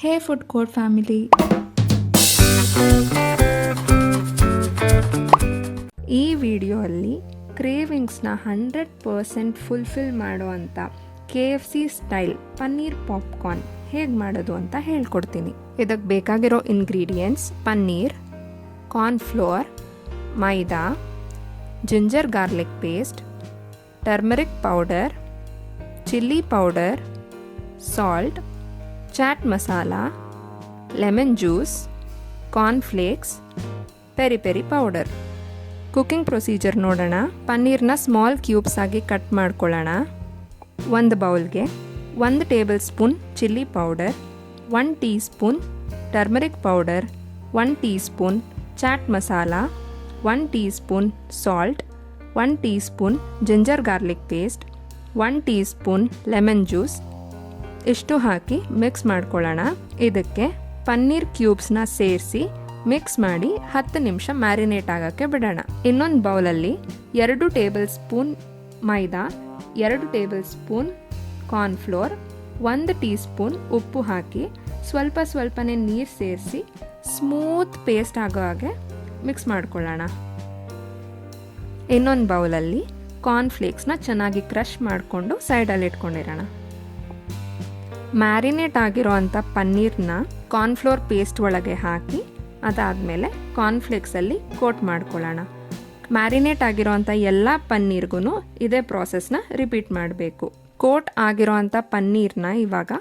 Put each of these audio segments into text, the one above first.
ಹೇ food court family, ಈ ವಿಡಿಯೋಲ್ಲಿ ಕ್ರೇವಿಂಗ್ಸ್ನ 100% ಫುಲ್ಫಿಲ್ ಮಾಡುವಂಥ KFC ಸ್ಟೈಲ್ ಪನ್ನೀರ್ ಪಾಪ್ಕಾರ್ನ್ ಹೇಗೆ ಮಾಡೋದು ಅಂತ ಹೇಳ್ಕೊಡ್ತೀನಿ. ಇದಕ್ಕೆ ಬೇಕಾಗಿರೋ ingredients: paneer, cornflour, maida, ginger garlic paste, turmeric powder, chilli powder, salt, chaat masala, lemon juice, cornflakes, peri peri powder. Cooking procedure ನೋಡೋಣ. ಪನ್ನೀರ್ನ ಸ್ಮಾಲ್ ಕ್ಯೂಬ್ಸ್ ಆಗಿ ಕಟ್ ಮಾಡ್ಕೊಳ್ಳೋಣ. ಒಂದು ಬೌಲ್ಗೆ 1 tablespoon chilli powder, 1 teaspoon turmeric powder, 1 teaspoon chaat masala, 1 teaspoon salt, 1 tea spoon ginger garlic paste, 1 tea spoon lemon juice ಇಷ್ಟು ಹಾಕಿ mix ಮಾಡ್ಕೊಳ್ಳೋಣ. ಇದಕ್ಕೆ ಪನ್ನೀರ್ ಕ್ಯೂಬ್ಸ್ನ ಸೇರಿಸಿ ಮಿಕ್ಸ್ ಮಾಡಿ 10 ನಿಮಿಷ ಮ್ಯಾರಿನೇಟ್ ಆಗೋಕ್ಕೆ ಬಿಡೋಣ. ಇನ್ನೊಂದು ಬೌಲಲ್ಲಿ 2 ಟೇಬಲ್ ಸ್ಪೂನ್ ಮೈದಾ, 2 table spoon cornflour, 1 tea spoon ಉಪ್ಪು ಹಾಕಿ ಸ್ವಲ್ಪನೇ ನೀರು ಸೇರಿಸಿ ಸ್ಮೂತ್ ಪೇಸ್ಟ್ ಆಗೋ ಹಾಗೆ ಮಿಕ್ಸ್ ಮಾಡ್ಕೊಳ್ಳೋಣ. ಇನ್ನೊಂದು ಬೌಲಲ್ಲಿ ಕಾರ್ನ್ಫ್ಲೇಕ್ಸ್ನ ಚೆನ್ನಾಗಿ ಕ್ರಷ್ ಮಾಡಿಕೊಂಡು ಸೈಡಲ್ಲಿ ಇಟ್ಕೊಂಡಿರೋಣ. ಮ್ಯಾರಿನೇಟ್ ಆಗಿರೋ ಅಂಥ ಪನ್ನೀರ್ನ ಕಾರ್ನ್ಫ್ಲೋರ್ ಪೇಸ್ಟ್ ಒಳಗೆ ಹಾಕಿ ಅದಾದಮೇಲೆ ಕಾರ್ನ್ಫ್ಲೇಕ್ಸಲ್ಲಿ ಕೋಟ್ ಮಾಡ್ಕೊಳ್ಳೋಣ. ಮ್ಯಾರಿನೇಟ್ ಆಗಿರೋ ಅಂಥ ಎಲ್ಲ ಪನ್ನೀರ್ಗೂ ಇದೇ ಪ್ರಾಸೆಸ್ನ ರಿಪೀಟ್ ಮಾಡಬೇಕು. ಕೋಟ್ ಆಗಿರೋ ಅಂಥ ಪನ್ನೀರ್ನ ಇವಾಗ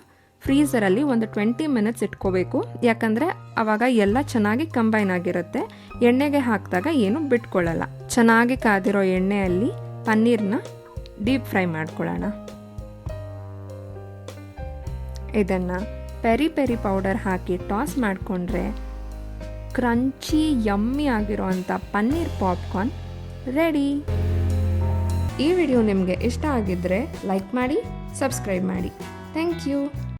ಫ್ರೀಝರಲ್ಲಿ ಒಂದು 20 ಮಿನಿಟ್ಸ್ ಇಟ್ಕೋಬೇಕು. ಯಾಕಂದರೆ ಆವಾಗ ಎಲ್ಲ ಚೆನ್ನಾಗಿ ಕಂಬೈನ್ ಆಗಿರುತ್ತೆ. ಎಣ್ಣೆಗೆ ಹಾಕಿದಾಗ ಏನು ಬಿಟ್ಕೊಳ್ಳಲ್ಲ. ಚೆನ್ನಾಗಿ ಕಾದಿರೋ ಎಣ್ಣೆಯಲ್ಲಿ ಪನ್ನೀರ್ನ ಡೀಪ್ ಫ್ರೈ ಮಾಡ್ಕೊಳ್ಳೋಣ. ಇದನ್ನು ಪೆರಿ ಪೆರಿ ಪೌಡರ್ ಹಾಕಿ ಟಾಸ್ ಮಾಡಿಕೊಂಡ್ರೆ ಕ್ರಂಚಿ ಯಮ್ಮಿ ಆಗಿರೋ ಅಂಥ ಪನ್ನೀರ್ ಪಾಪ್ಕಾರ್ನ್ ರೆಡಿ. ಈ ವಿಡಿಯೋ ನಿಮಗೆ ಇಷ್ಟ ಆಗಿದ್ದರೆ ಲೈಕ್ ಮಾಡಿ, ಸಬ್ಸ್ಕ್ರೈಬ್ ಮಾಡಿ. Thank you.